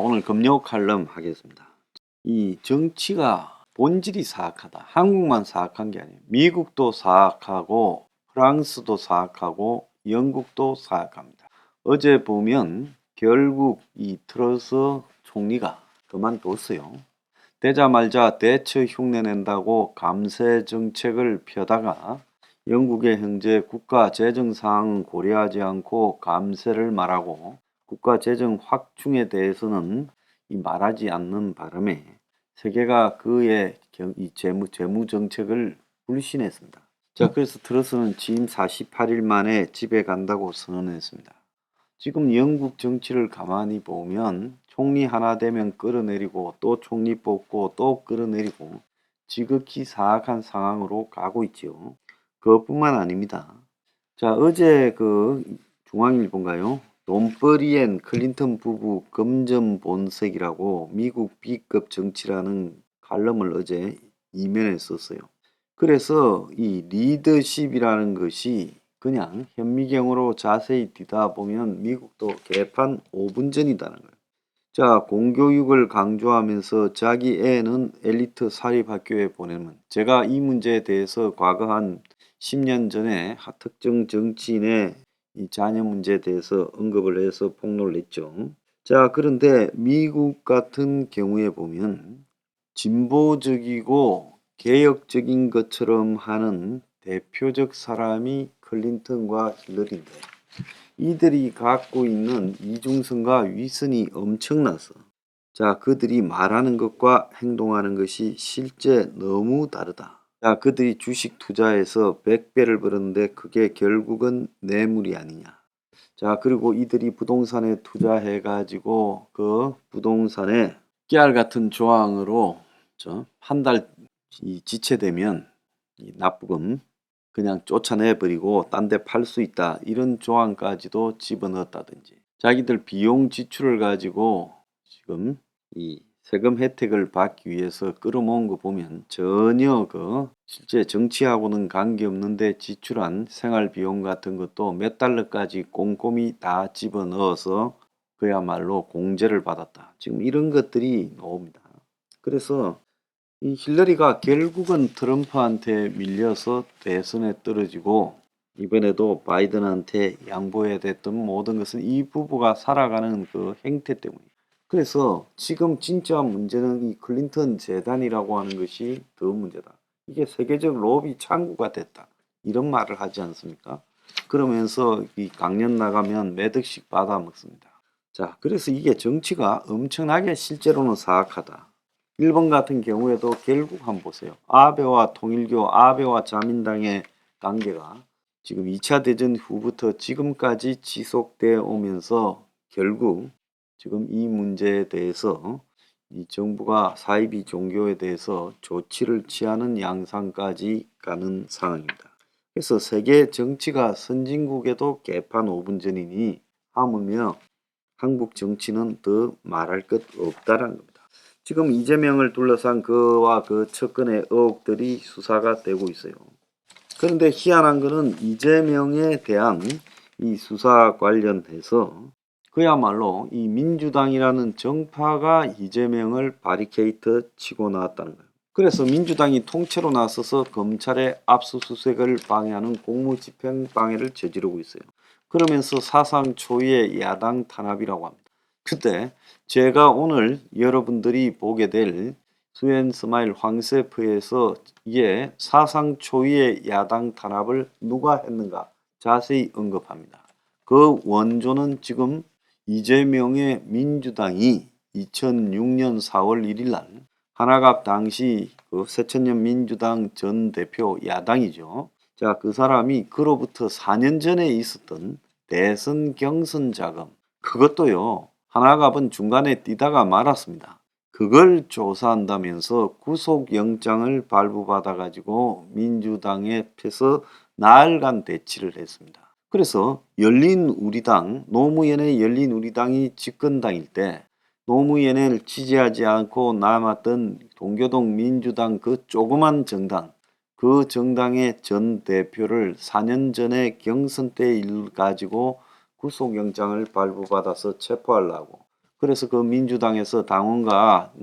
오늘 금요 칼럼 하겠습니다. 이 정치가 본질이 사악하다. 한국만 사악한 게 아니에요. 미국도 사악하고 프랑스도 사악하고 영국도 사악합니다. 어제 보면 결국 이 트러스 총리가 그만뒀어요. 되자마자 대처 흉내낸다고 감세 정책을 펴다가 영국의 현재 국가 재정 상황은 고려하지 않고 감세를 말하고 국가 재정 확충에 대해서는 말하지 않는 바람에 세계가 그의 이 재무 정책을 불신했습니다. 자, 그래서 트러스는 취임 48일 만에 집에 간다고 선언했습니다. 지금 영국 정치를 가만히 보면 총리 하나 되면 끌어내리고 또 총리 뽑고 또 끌어내리고 지극히 사악한 상황으로 가고 있지요. 그것뿐만 아닙니다. 자, 어제 그 중앙일보인가요? 돈벌이엔 클린턴 부부 금전본색이라고 미국 B급 정치라는 칼럼을 어제 이면에 썼어요. 그래서 이 리더십이라는 것이 그냥 현미경으로 자세히 뒤다 보면 미국도 개판 5분 전이다는 거예요. 자, 공교육을 강조하면서 자기 애는 엘리트 사립학교에 보내면 제가 이 문제에 대해서 과거 한 10년 전에 특정 정치인의 이 자녀 문제에 대해서 언급을 해서 폭로를 했죠. 자, 그런데 미국 같은 경우에 보면 진보적이고 개혁적인 것처럼 하는 대표적 사람이 클린턴과 힐러리인데 이들이 갖고 있는 이중성과 위선이 엄청나서 자, 그들이 말하는 것과 행동하는 것이 실제 너무 다르다. 자, 그들이 주식 투자해서 100배를 벌었는데 그게 결국은 뇌물이 아니냐. 자, 그리고 이들이 부동산에 투자해 가지고 그 부동산에 깨알 같은 조항으로 한 달 지체되면 이 납부금 그냥 쫓아내버리고 딴 데 팔 수 있다. 이런 조항까지도 집어넣었다든지 자기들 비용 지출을 가지고 지금 이 세금 혜택을 받기 위해서 끌어모은 거 보면 전혀 그 실제 정치하고는 관계없는데 지출한 생활 비용 같은 것도 몇 달러까지 꼼꼼히 다 집어넣어서 그야말로 공제를 받았다. 지금 이런 것들이 나옵니다. 그래서 이 힐러리가 결국은 트럼프한테 밀려서 대선에 떨어지고 이번에도 바이든한테 양보해야 됐던 모든 것은 이 부부가 살아가는 그 행태 때문이에요. 그래서 지금 진짜 문제는 이 클린턴 재단이라고 하는 것이 더 문제다. 이게 세계적 로비 창구가 됐다. 이런 말을 하지 않습니까? 그러면서 이 강연 나가면 몇 억씩 받아 먹습니다. 자, 그래서 이게 정치가 엄청나게 실제로는 사악하다. 일본 같은 경우에도 결국 한번 보세요. 아베와 통일교, 아베와 자민당의 관계가 지금 2차 대전 후부터 지금까지 지속되어 오면서 결국 지금 이 문제에 대해서 이 정부가 사이비 종교에 대해서 조치를 취하는 양상까지 가는 상황입니다. 그래서 세계 정치가 선진국에도 개판 5분 전이니 하물며 한국 정치는 더 말할 것 없다라는 겁니다. 지금 이재명을 둘러싼 그와 그 측근의 의혹들이 수사가 되고 있어요. 그런데 희한한 것은 이재명에 대한 이 수사 관련해서 그야말로 이 민주당이라는 정파가 이재명을 바리케이트 치고 나왔다는 거예요. 그래서 민주당이 통째로 나서서 검찰의 압수수색을 방해하는 공무집행 방해를 저지르고 있어요. 그러면서 사상 초유의 야당 탄압이라고 합니다. 그때 제가 오늘 여러분들이 보게 될 수엔스마일 황세프에서 이게 사상 초유의 야당 탄압을 누가 했는가 자세히 언급합니다. 그 원조는 지금 이재명의 민주당이 2006년 4월 1일 날 하나갑 당시 그 새천년 민주당 전 대표 야당이죠. 자, 그 사람이 그로부터 4년 전에 있었던 대선 경선 자금 그것도요. 하나갑은 중간에 뛰다가 말았습니다. 그걸 조사한다면서 구속영장을 발부받아 가지고 민주당에 패서 나흘간 대치를 했습니다. 그래서 열린우리당, 노무현의 열린우리당이 집권당일 때 노무현을 지지하지 않고 남았던 동교동 민주당 그 조그만 정당, 그 정당의 전 대표를 4년 전에 경선 때 일 가지고 구속영장을 발부받아서 체포하려고 그래서 그 민주당에서 당원과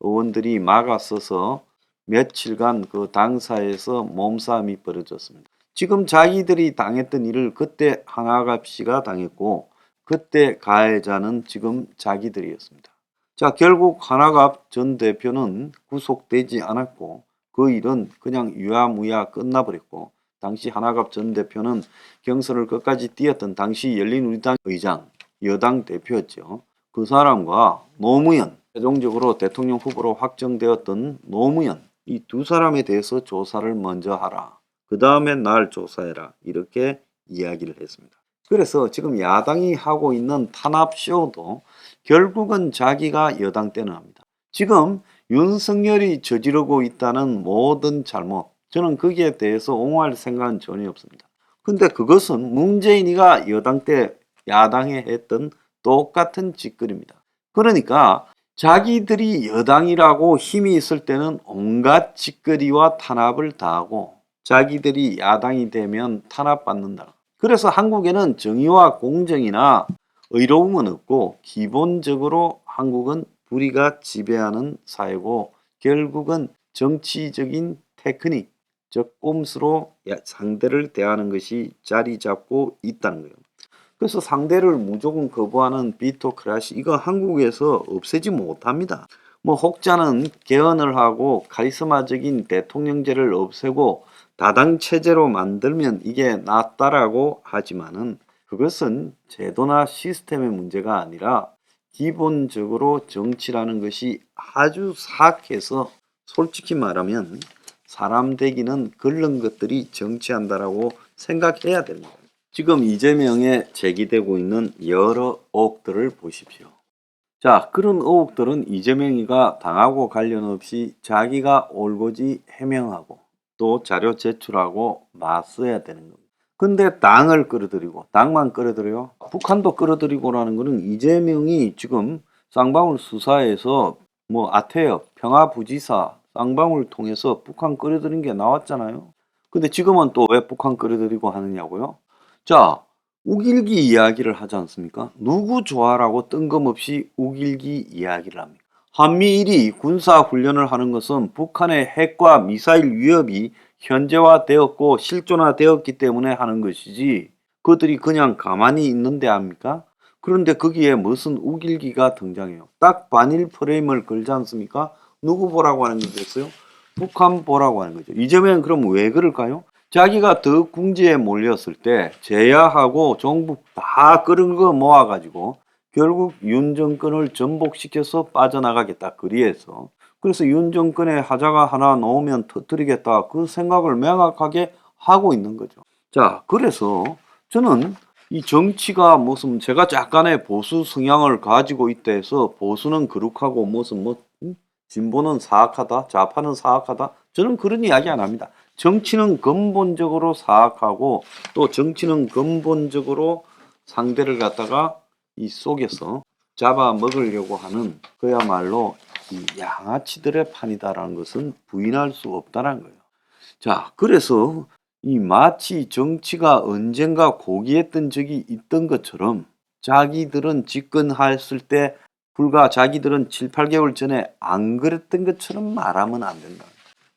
의원들이 막아서서 며칠간 그 당사에서 몸싸움이 벌어졌습니다. 지금 자기들이 당했던 일을 그때 한화갑 씨가 당했고 그때 가해자는 지금 자기들이었습니다. 자, 결국 한화갑 전 대표는 구속되지 않았고 그 일은 그냥 유야무야 끝나버렸고 당시 한화갑 전 대표는 경선을 끝까지 뛰었던 당시 열린우리당 의장, 여당 대표였죠. 그 사람과 노무현, 최종적으로 대통령 후보로 확정되었던 노무현, 이 두 사람에 대해서 조사를 먼저 하라. 그 다음에 날 조사해라. 이렇게 이야기를 했습니다. 그래서 지금 야당이 하고 있는 탄압쇼도 결국은 자기가 여당 때는 합니다. 지금 윤석열이 저지르고 있다는 모든 잘못, 저는 거기에 대해서 옹호할 생각은 전혀 없습니다. 근데 그것은 문재인이가 여당 때 야당에 했던 똑같은 짓거리입니다. 그러니까 자기들이 여당이라고 힘이 있을 때는 온갖 짓거리와 탄압을 다하고 자기들이 야당이 되면 탄압받는다. 그래서 한국에는 정의와 공정이나 의로움은 없고 기본적으로 한국은 불의가 지배하는 사회고 결국은 정치적인 테크닉, 즉 꼼수로 상대를 대하는 것이 자리 잡고 있다는 거예요. 그래서 상대를 무조건 거부하는 비토크라시, 이거 한국에서 없애지 못합니다. 뭐 혹자는 개헌을 하고 카리스마적인 대통령제를 없애고 다당 체제로 만들면 이게 낫다라고 하지만은 그것은 제도나 시스템의 문제가 아니라 기본적으로 정치라는 것이 아주 사악해서 솔직히 말하면 사람 되기는 끓는 것들이 정치한다라고 생각해야 됩니다. 지금 이재명에 제기되고 있는 여러 의혹들을 보십시오. 자, 그런 의혹들은 이재명이가 당하고 관련 없이 자기가 올고지 해명하고 또 자료 제출하고 맞서야 되는 겁니다. 근데 당을 끌어들이고, 당만 끌어들여요? 북한도 끌어들이고라는 거는 이재명이 지금 쌍방울 수사에서 뭐 아태엽, 평화부지사, 쌍방울 통해서 북한 끌어들인 게 나왔잖아요. 근데 지금은 또 왜 북한 끌어들이고 하느냐고요? 자, 우길기 이야기를 하지 않습니까? 누구 좋아라고 뜬금없이 우길기 이야기를 합니다. 한미일이 군사훈련을 하는 것은 북한의 핵과 미사일 위협이 현재화되었고 실존화되었기 때문에 하는 것이지 그들이 그냥 가만히 있는데 합니까? 그런데 거기에 무슨 우길기가 등장해요. 딱 반일 프레임을 걸지 않습니까? 누구 보라고 하는 거겠어요? 북한 보라고 하는 거죠. 이재명은 그럼 왜 그럴까요? 자기가 더 궁지에 몰렸을 때 제야하고 종북 다 끌어 모아가지고 결국 윤 정권을 전복시켜서 빠져나가겠다. 그리해서. 그래서 윤 정권에 하자가 하나 놓으면 터뜨리겠다. 그 생각을 명확하게 하고 있는 거죠. 자, 그래서 저는 이 정치가 무슨 제가 약간의 보수 성향을 가지고 있다 해서 보수는 거룩하고 무슨 진보는 사악하다, 좌파는 사악하다. 저는 그런 이야기 안 합니다. 정치는 근본적으로 사악하고 또 정치는 근본적으로 상대를 갖다가 이 속에서 잡아먹으려고 하는 그야말로 이 양아치들의 판이다라는 것은 부인할 수 없다는 거예요. 자, 그래서 이 마치 정치가 언젠가 고귀했던 적이 있던 것처럼 자기들은 집권했을 때 불과 자기들은 7, 8개월 전에 안 그랬던 것처럼 말하면 안 된다.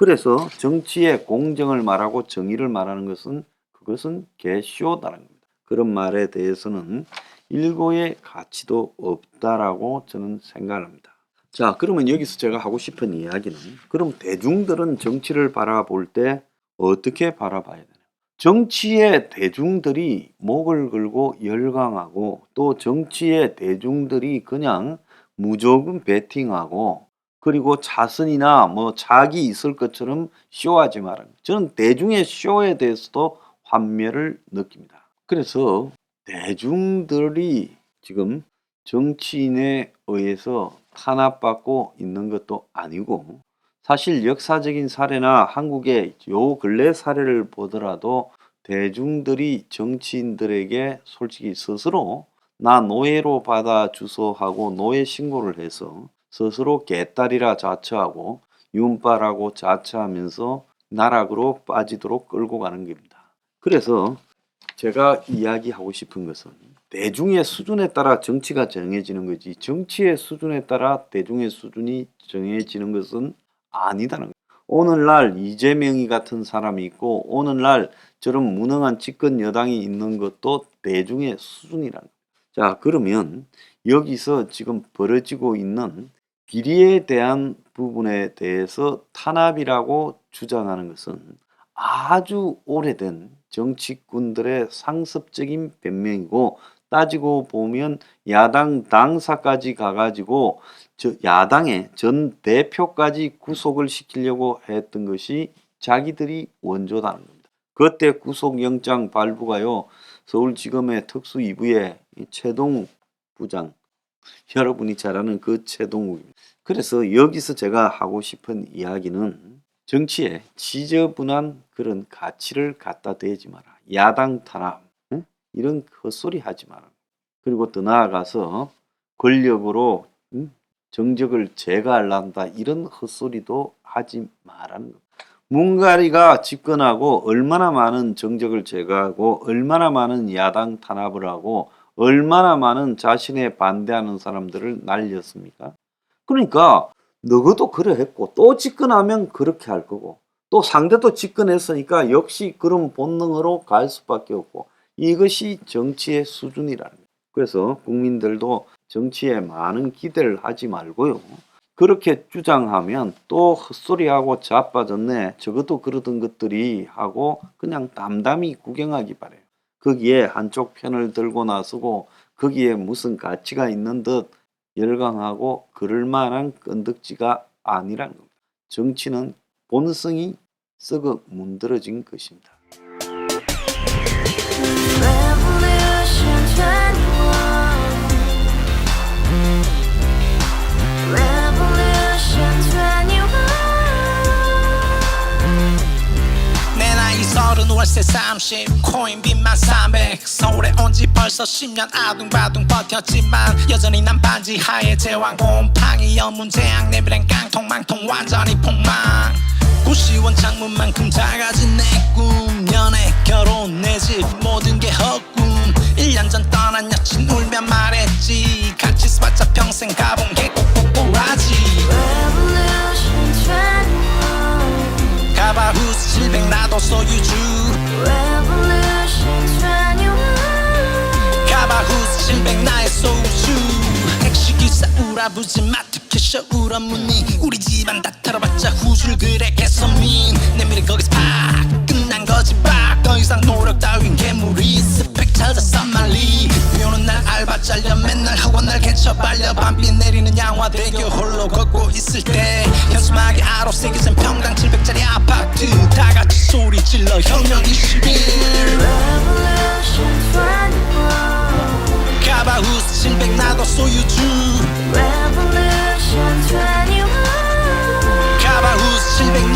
그래서 정치의 공정을 말하고 정의를 말하는 것은 그것은 개쇼다라는 겁니다. 그런 말에 대해서는 일고의 가치도 없다라고 저는 생각을 합니다. 자, 그러면 여기서 제가 하고 싶은 이야기는 그럼 대중들은 정치를 바라볼 때 어떻게 바라봐야 되나요? 정치의 대중들이 목을 걸고 열광하고 또 정치의 대중들이 그냥 무조건 베팅하고 그리고 자선이나 뭐 자기 있을 것처럼 쇼하지 마라. 저는 대중의 쇼에 대해서도 환멸을 느낍니다. 그래서 대중들이 지금 정치인에 의해서 탄압받고 있는 것도 아니고 사실 역사적인 사례나 한국의 요 근래 사례를 보더라도 대중들이 정치인들에게 솔직히 스스로 나 노예로 받아주소 하고 노예 신고를 해서 스스로 개딸이라 자처하고 윤빠라고 자처하면서 나락으로 빠지도록 끌고 가는 겁니다. 그래서 제가 이야기하고 싶은 것은 대중의 수준에 따라 정치가 정해지는 거지 정치의 수준에 따라 대중의 수준이 정해지는 것은 아니다는 거예요. 오늘날 이재명이 같은 사람이 있고 오늘날 저런 무능한 집권 여당이 있는 것도 대중의 수준이라는 거예요. 자, 그러면 여기서 지금 벌어지고 있는 비리에 대한 부분에 대해서 탄압이라고 주장하는 것은 아주 오래된 정치꾼들의 상습적인 변명이고 따지고 보면 야당 당사까지 가가지고 야당의 전 대표까지 구속을 시키려고 했던 것이 자기들이 원조다는 겁니다. 그때 구속영장 발부가요. 서울지검의 특수 2부의 최동욱 부장, 여러분이 잘 아는 그 최동욱입니다. 그래서 여기서 제가 하고 싶은 이야기는 정치에 지저분한 그런 가치를 갖다 대지 마라. 야당 탄압, 응? 이런 헛소리 하지 마라. 그리고 더 나아가서 권력으로 정적을 제거하려한다. 이런 헛소리도 하지 말라는 겁니다. 문가리가 집권하고 얼마나 많은 정적을 제거하고 얼마나 많은 야당 탄압을 하고 얼마나 많은 자신에 반대하는 사람들을 날렸습니까? 그러니까 너도 그래 했고 또 집권하면 그렇게 할 거고 또 상대도 집권했으니까 역시 그런 본능으로 갈 수밖에 없고 이것이 정치의 수준이라는 거예요. 그래서 국민들도 정치에 많은 기대를 하지 말고요. 그렇게 주장하면 또 헛소리하고 자빠졌네 저것도 그러던 것들이 하고 그냥 담담히 구경하기 바래요. 거기에 한쪽 편을 들고 나서고 거기에 무슨 가치가 있는 듯 열광하고 그럴 만한 건덕지가 아니라는 겁니다. 정치는 본성이 썩어 문드러진 것입니다. 월세 30 코인빚만 300 서울에 온지 벌써 10년 아둥바둥 버텼지만 여전히 난 반지 하에 제왕 곰팡이 연문제약 내비랭 깡통망통 완전히 폭망 구시원 창문만큼 작아진 내 꿈 연애 결혼 내 집 모든 게 헛꿈 1년 전 떠난 여친 울며 말했지 같이 써봤자 평생 가본 게 꼭꼭꼭하지 가바후스 700 나도 소유주 가바후스 700 나의 소유주 택시기사 우라부지 마트캐셔 울어무니 우리 집안 다 털어봤자 후줄 그래 개선민 내 미래 거기서 팍 끝난 거지 팍 더 이상 노력 따윈 괴물이 스펙 찾아서 말리 비오는 날 알바 잘려 맨날 학원 날 개쳐 발려 밤비 내리는 양화대교 홀로 걷고 있을 때 현수막에 아로 새겨진 평당 700짜리 아파트 다같이 소리 질러 혁명 21 가바후스 700 나도 소유주 가바후스 700